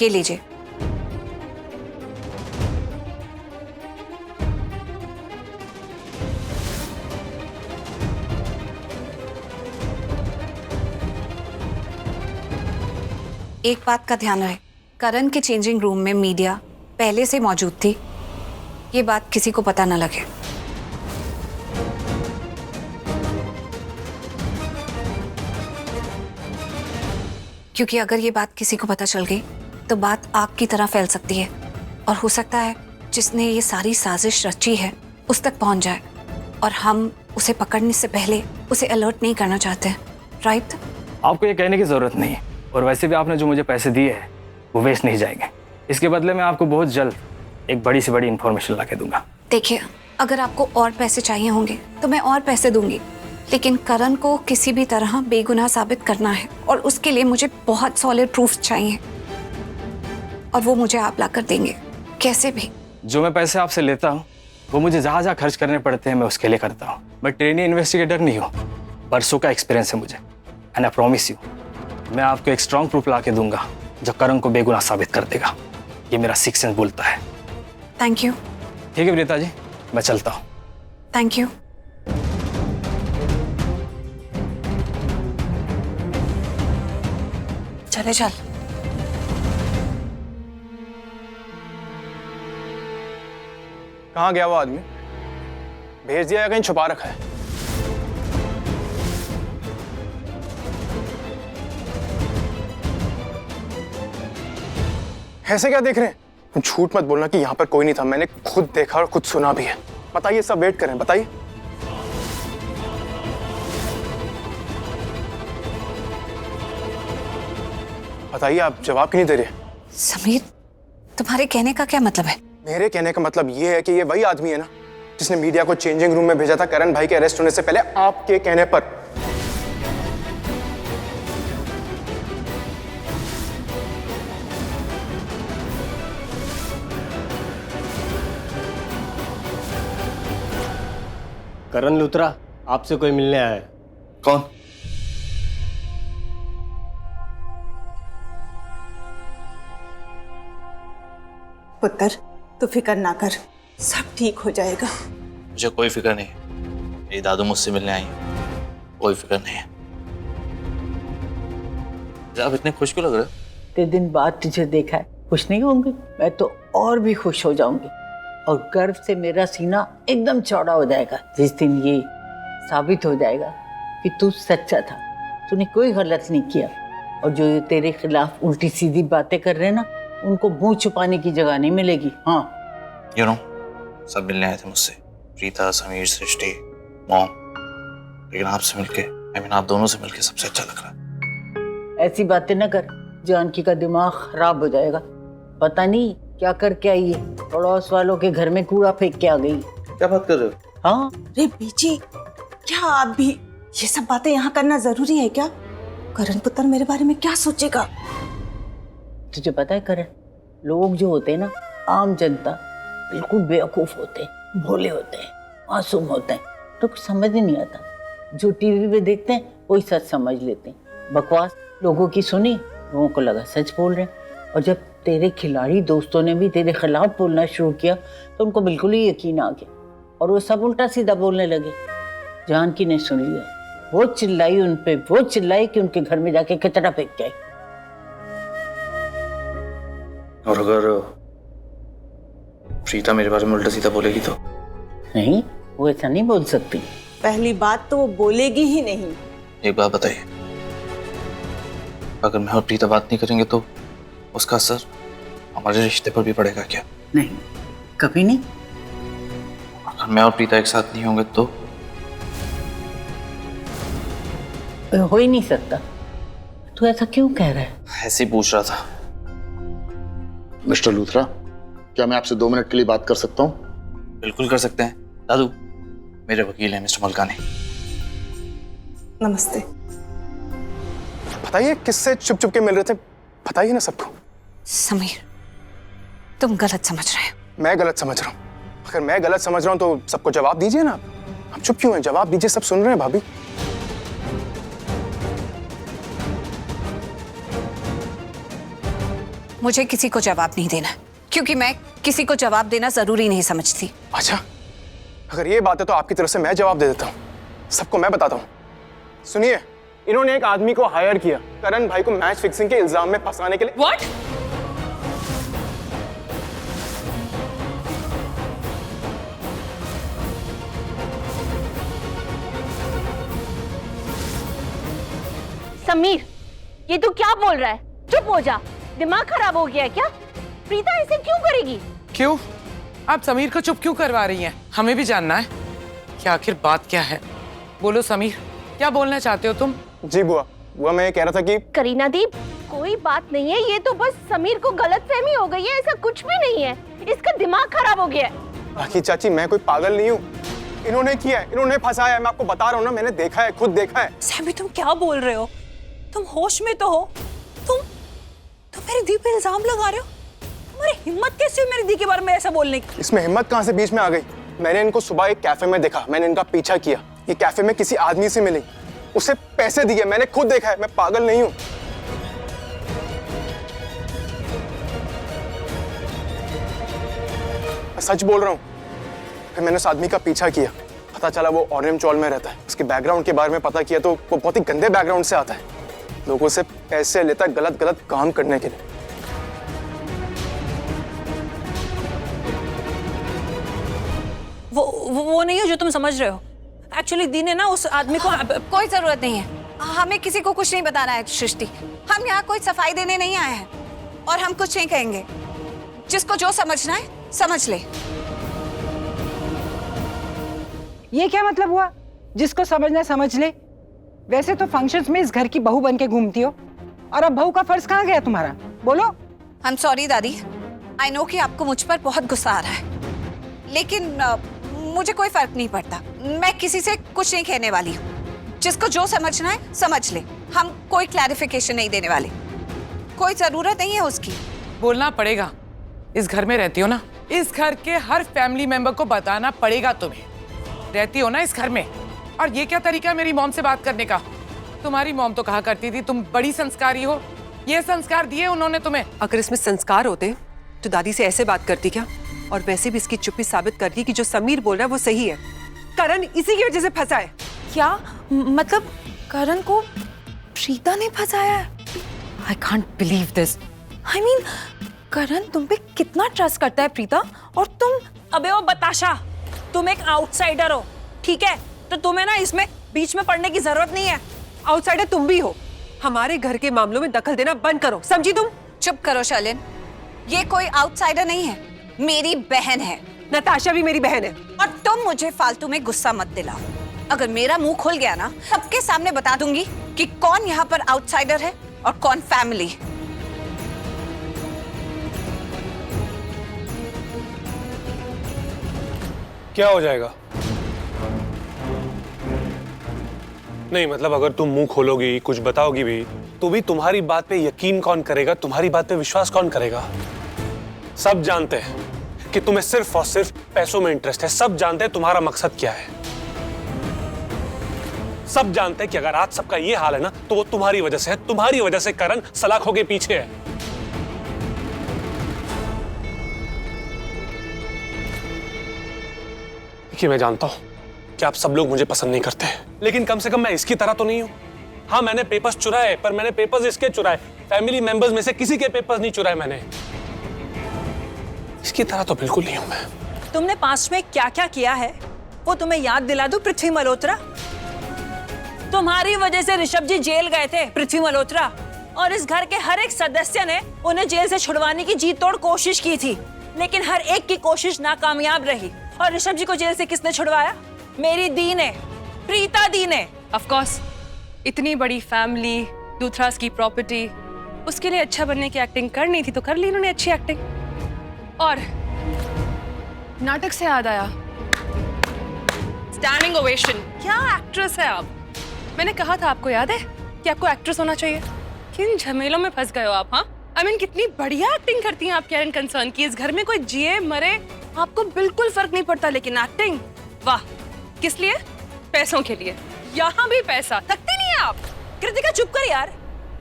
ये लीजिए। एक बात का ध्यान रहे, करण के चेंजिंग रूम में मीडिया पहले से मौजूद थी। ये बात किसी को पता न लगे। क्योंकि अगर ये बात किसी को पता चल गई तो बात आग की तरह फैल सकती है और हो सकता है जिसने ये सारी साजिश रची है उस तक पहुंच जाए और हम उसे पकड़ने से पहले उसे अलर्ट नहीं करना चाहते हैं, राइट? आपको ये कहने की जरूरत नहीं है, और वैसे भी आपने जो मुझे पैसे दिए हैं वो वेस्ट नहीं जाएंगे। इसके बदले में आपको बहुत जल्द एक बड़ी से बड़ी इंफॉर्मेशन ला के दूंगा। देखिए, अगर आपको और पैसे चाहिए होंगे तो मैं और पैसे दूंगी, लेकिन करण को किसी भी तरह बेगुनाह साबित करना है और उसके लिए मुझे बहुत सॉलिड प्रूफ चाहिए और वो मुझे आप ला कर देंगे कैसे भी। जो मैं पैसे आपसे लेता हूँ वो मुझे जहाँ जहाँ खर्च करने पड़ते हैं मैं उसके लिए करता हूँ। मैं ट्रेनी इन्वेस्टिगेटर नहीं हूँ, बरसों का एक्सपीरियंस है मुझे। एंड आई प्रॉमिस यू, मैं आपको एक स्ट्रॉन्ग प्रूफ ला के दूंगा जो करण को बेगुनाह साबित कर देगा। ये मेरा सिक्स सेंस बोलता है। Thank you. ठीक है प्रीता जी, मैं चलता हूँ। Thank you. चले चल। कहाँ गया वो आदमी? भेज दिया या कहीं छुपा रखा है? ऐसे क्या देख रहे हैं? तुम झूठ मत बोलना कि यहाँ पर कोई नहीं था। मैंने खुद देखा और खुद सुना भी है। बताइए, सब वेट करें, बताइए। बताइए, आप जवाब क्यों नहीं दे रहे? समीर, तुम्हारे कहने का क्या मतलब है? मेरे कहने का मतलब ये है कि ये वही आदमी है ना जिसने मीडिया को चेंजिंग रूम में भेजा था करण भाई के अरेस्ट होने से पहले, आपके कहने पर। करण लूथरा, आपसे कोई मिलने आया है। कौन? पुत्र, तू फिक्र ना कर, सब ठीक हो जाएगा। मुझे कोई फिक्र नहीं है। मेरी दादू मुझसे मिलने आई है, कोई फिक्र नहीं है। आप इतने खुश क्यों लग रहे हो? इतने दिन बाद तुझे देखा है, खुश नहीं होंगी? मैं तो और भी खुश हो जाऊंगी और गर्व से मेरा सीना एकदम चौड़ा हो जाएगा जिस दिन ये साबित हो जाएगा कि तू सच्चा था, तूने कोई गलत नहीं किया। और जो ये तेरे खिलाफ उल्टी सीधी बातें कर रहे हैं ना, उनको मुंह छुपाने की जगह नहीं मिलेगी। हाँ, यू नो, सब मिलने आए थे मुझसे, प्रीता, समीर, सृष्टि, मॉम। लेकिन आपसे मिलके, आप दोनों से मिलके सबसे अच्छा लग रहा है। ऐसी बातें न कर, जानकी का दिमाग खराब हो जाएगा। पता नहीं क्या करके आई है, पड़ोस वालों के घर में कूड़ा फेंक के आ गई। क्या बात कर रहे हो? हाँ, अरे बीजी, क्या आप भी ये सब बातें यहाँ करना जरूरी है क्या? करण पुत्र मेरे बारे में क्या सोचेगा? तुझे पता है करण, लोग जो होते हैं ना, आम जनता, बिल्कुल बेवकूफ होते हैं, भोले होते हैं, मासूम होते हैं, तो कुछ समझ ही नहीं आता। जो टीवी पे देखते हैं वही सच समझ लेते हैं। बकवास लोगों की सुनी, लोगों को लगा सच बोल रहे हैं। और जब तेरे खिलाड़ी दोस्तों ने भी तेरे खिलाफ बोलना शुरू किया तो उनको बिल्कुल ही यकीन आ गया और वो सब उल्टा सीधा बोलने लगे। जानकी ने सुन लिया, वो चिल्लाई उन पे, वो चिल्लाई कि उनके घर में जाके कचरा फेंक के आई। और अगर प्रीता मेरे बारे में उल्टा सीधा बोलेगी तो? नहीं, वो ऐसा नहीं बोल सकती। पहली बात तो वो बोलेगी ही नहीं। एक बात बताइए, अगर मैं और प्रीता बात नहीं करेंगे तो उसका असर हमारे रिश्ते पर भी पड़ेगा क्या? नहीं, कभी नहीं। अगर मैं और प्रीता एक साथ नहीं होंगे तो? हो ही नहीं सकता। तू ऐसा क्यों कह रहा है? ऐसे ही पूछ रहा था। मिस्टर लूथरा, क्या मैं आपसे 2 मिनट के लिए बात कर सकता हूँ? बिल्कुल कर सकते हैं। दादू, मेरे वकील हैं मिस्टर मलकानी। नमस्ते। बताइए, किससे छुप छुप के मिल रहे थे? बताइए ना सबको। समीर, तुम गलत समझ रहे हो। मैं गलत समझ रहा हूँ? अगर मैं गलत समझ रहा हूँ तो सबको जवाब दीजिए ना। आप चुप क्यों हैं? जवाब दीजिए, सब सुन रहे हैं। भाभी, मुझे किसी को जवाब नहीं देना, क्योंकि मैं किसी को जवाब देना जरूरी नहीं समझती। अच्छा, अगर ये बात है तो आपकी तरफ से मैं जवाब दे देता हूँ, सबको मैं बताता हूँ। सुनिए, इन्होंने एक आदमी को हायर किया करण भाई को मैच फिक्सिंग के इल्जाम में फंसाने के लिए। व्हाट? समीर, ये तू क्या बोल रहा है? चुप हो जा, दिमाग खराब हो गया है क्या? प्रीता ऐसे क्यों करेगी? क्यों? आप समीर को चुप क्यों करवा रही हैं? हमें भी जानना है कि आखिर बात क्या है। बोलो समीर, क्या बोलना चाहते हो तुम? जी बुआ, मैं ये कह रहा था कि करीना दी, कोई बात नहीं है, ये तो बस समीर को गलतफहमी हो गई है, ऐसा कुछ भी नहीं है, इसका दिमाग खराब हो गया है। बाकी चाची, मैं कोई पागल नहीं हूँ, इन्होंने किया है, इन्होंने फंसाया है, मैं आपको बता रहा हूँ ना, मैंने देखा है, खुद देखा है। सैमी, तुम क्या बोल रहे हो? तुम होश में तो हो? तुम मेरी दी पे इल्जाम लगा रहे हो? तुम्हारी हिम्मत कैसे हुई मेरी दी के बारे में ऐसा बोलने की? इसमें हिम्मत कहाँ से बीच में आ गई? मैंने इनको सुबह एक कैफे में देखा, मैंने इनका पीछा किया, ये कैफे में किसी आदमी से मिली, उसे पैसे दिए, मैंने खुद देखा है, मैं पागल नहीं हूँ। मैं सच बोल रहा हूँ। फिर मैंने उस आदमी का पीछा किया, पता चला वो ऑरेंज चौल में रहता है। उसके बैकग्राउंड के बारे में पता किया तो वो बहुत ही गंदे बैकग्राउंड से आता है, लोगों से पैसे लेता है गलत गलत काम करने के लिए। वो नहीं हो जो तुम समझ रहे हो। एक्चुअली दी ने ना उस आदमी को कोई जरूरत नहीं है, हमें किसी को कुछ नहीं बताना है सृष्टि। हम यहाँ कोई सफाई देने नहीं आए हैं और हम कुछ नहीं कहेंगे। जिसको जो समझना है समझ ले। ये क्या मतलब हुआ? जिसको समझना समझ ले। वैसे तो फंक्शंस में इस घर की बहू बन के घूमती हो, और अब बहू का फर्ज कहाँ गया तुम्हारा? बोलो। आई एम सॉरी दादी, आई नो कि आपको मुझ पर बहुत गुस्सा आ रहा है, लेकिन मुझे कोई फर्क नहीं पड़ता। मैं किसी से कुछ नहीं कहने वाली हूँ। जिसको जो समझना है समझ ले, हम कोई क्लैरिफिकेशन नहीं देने वाले, कोई जरूरत नहीं है उसकी। बोलना पड़ेगा, इस घर में रहती हो ना, इस घर के हर फैमिली मेंबर को बताना पड़ेगा तुम्हें। रहती हो ना इस घर में, और ये क्या तरीका है मेरी मॉम से बात करने का? तुम्हारी मॉम तो कहा करती थी तुम बड़ी संस्कारी हो, ये संस्कार दिए उन्होंने तुम्हें। अगर इसमें संस्कार होते तो दादी से ऐसे बात करती क्या? और वैसे भी इसकी चुप्पी साबित करती कि जो समीर बोल रहा है वो सही है। करण इसी की वजह से फंसा है। क्या मतलब? करण को प्रीता ने फंसाया है? I can't believe this. I mean, Karan तुम पे कितना ट्रस्ट करता है प्रीता, और तुम। अबे ओ बताशा, तुम एक आउटसाइडर हो, ठीक है? तो तुम्हें ना इसमें बीच में पड़ने की जरूरत नहीं है। आउटसाइडर तुम भी हो, हमारे घर के मामलों में दखल देना बंद करो, समझी तुम? चुप करो शालिन, ये कोई आउटसाइडर नहीं है, मेरी बहन है। नताशा भी मेरी बहन है। और तुम मुझे फालतू में गुस्सा मत दिलाओ। अगर मेरा मुंह खुल गया ना, सबके सामने बता दूंगी कि कौन यहाँ पर आउटसाइडर है और कौन फैमिली। क्या हो जाएगा? नहीं मतलब अगर तुम मुंह खोलोगी, कुछ बताओगी भी, तो भी तुम्हारी बात पे यकीन कौन करेगा? तुम्हारी बात पे विश्वास कौन करेगा? सब जानते हैं कि तुम्हें सिर्फ और सिर्फ पैसों में इंटरेस्ट है। सब जानते हैं तुम्हारा मकसद क्या है। सब जानते हैं कि अगर आज सबका ये हाल है ना, तो वो तुम्हारी वजह से है। तुम्हारी वजह से करण सलाखों के पीछे है। देखिए, मैं जानता हूं कि आप सब लोग मुझे पसंद नहीं करते, लेकिन कम से कम मैं इसकी तरह तो नहीं हूं। हाँ, मैंने पेपर्स चुराए, पर मैंने पेपर्स इसके चुराए। फैमिली मेंबर्स में से किसी के पेपर्स नहीं चुराए मैंने। इसकी तरह तो बिल्कुल नहीं हूं मैं। तुमने पास्ट में क्या क्या किया है वो तुम्हें याद दिला दूं पृथ्वी मल्होत्रा? तुम्हारी वजह से ऋषभ जी जेल गए थे, पृथ्वी मल्होत्रा, और इस घर के हर एक सदस्य ने उन्हें जेल से छुड़वाने की जी तोड़ कोशिश की थी, लेकिन हर एक की कोशिश नाकामयाब रही। और ऋषभ जी को जेल से किसने छुड़वाया? मेरी दी ने, प्रीता दी ने। ऑफ कोर्स, इतनी बड़ी फैमिली, दूथरास की प्रॉपर्टी, उसके लिए अच्छा बनने की एक्टिंग करनी थी तो कर ली उन्होंने अच्छी एक्टिंग। और नाटक से याद आया, स्टैंडिंग ओवेशन। क्या एक्ट्रेस है आप! मैंने कहा था आपको, याद है कि आपको एक्ट्रेस होना चाहिए। किन झमेलों में फंस गए हो आप। हाँ, आई मीन कितनी बढ़िया एक्टिंग करती हैं आप कैरन कंसर्न की। इस घर में कोई जिए मरे आपको बिल्कुल फर्क नहीं पड़ता, लेकिन एक्टिंग, वाह! किस लिए? पैसों के लिए। यहाँ भी पैसा, थकते नहीं है आप। कृतिका चुप कर यार,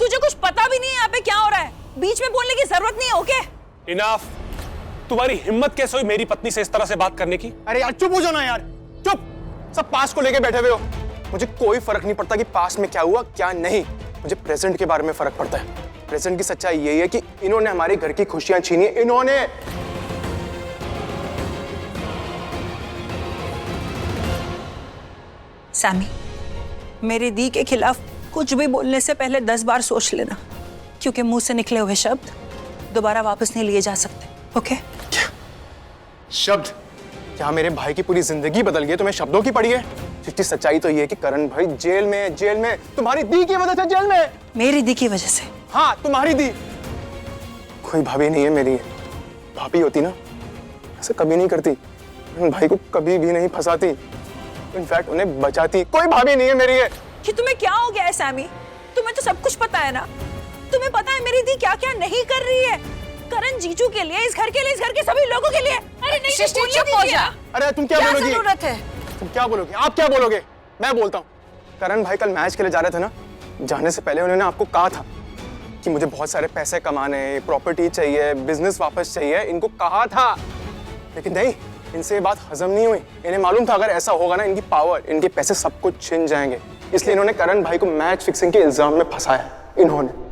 तुझे कुछ पता भी नहीं है यहाँ पे क्या हो रहा है। बीच में बोलने की जरूरत नहीं है, ओके? इनफ। तुम्हारी हिम्मत कैसे हुई मेरी पत्नी से इस तरह से बात करने की? अरे यार चुप हो जाओ ना यार, चुप। सब पास्ट को लेके बैठे हुए हो। मुझे कोई फर्क नहीं पड़ता कि पास्ट में क्या हुआ क्या नहीं, मुझे प्रेजेंट के बारे में फर्क पड़ता है। प्रेजेंट की सच्चाई यही है कि इन्होंने हमारे घर की खुशियां छीनी, इन्होंने। सैमी, मेरी दी के खिलाफ कुछ भी बोलने से पहले 10 बार सोच लेना, क्योंकि मुंह से निकले हुए शब्द दोबारा वापस नहीं लिए जा सकते, ओके? शब्द? क्या मेरे भाई की पूरी जिंदगी बदल गई तुम्हें शब्दों की पड़ी है? चिट्ठी सच्चाई तो ये है कि करण भाई जेल में तुम्हारी दी की वजह से जेल में। मेरी दी की वजह से? हाँ, तुम्हारी दी। कोई भाभी नहीं है मेरी, भाभी होती ना ऐसे कभी नहीं करती, भाई को कभी भी नहीं फंसाती, इनफैक्ट उन्हें बचाती। कोई भाभी नहीं है मेरी है। कि तुम्हें क्या हो गया है सैमी? तुम्हें तो सब कुछ पता है ना? तुम्हें पता है मेरी दी क्या क्या नहीं कर रही है? करण जीजू के लिए, इस घर के लिए, इस घर के सभी लोगों के लिए। अरे नहीं, चुप हो जा। अरे तुम क्या बोलोगी? जरूरत है? तुम क्या बोलोगे? आप क्या बोलोगे? मैं बोलता हूँ। करण भाई कल मैच के लिए जा रहे थे ना, जाने से पहले उन्होंने आपको कहा था कि मुझे बहुत सारे पैसे कमाने, प्रॉपर्टी चाहिए, बिजनेस वापस चाहिए, इनको कहा था। लेकिन नहीं, इनसे ये बात हजम नहीं हुई। इन्हें मालूम था अगर ऐसा होगा ना, इनकी पावर, इनके पैसे सब कुछ छिन जाएंगे, इसलिए इन्होंने करण भाई को मैच फिक्सिंग के इल्जाम में फंसाया। इन्होंने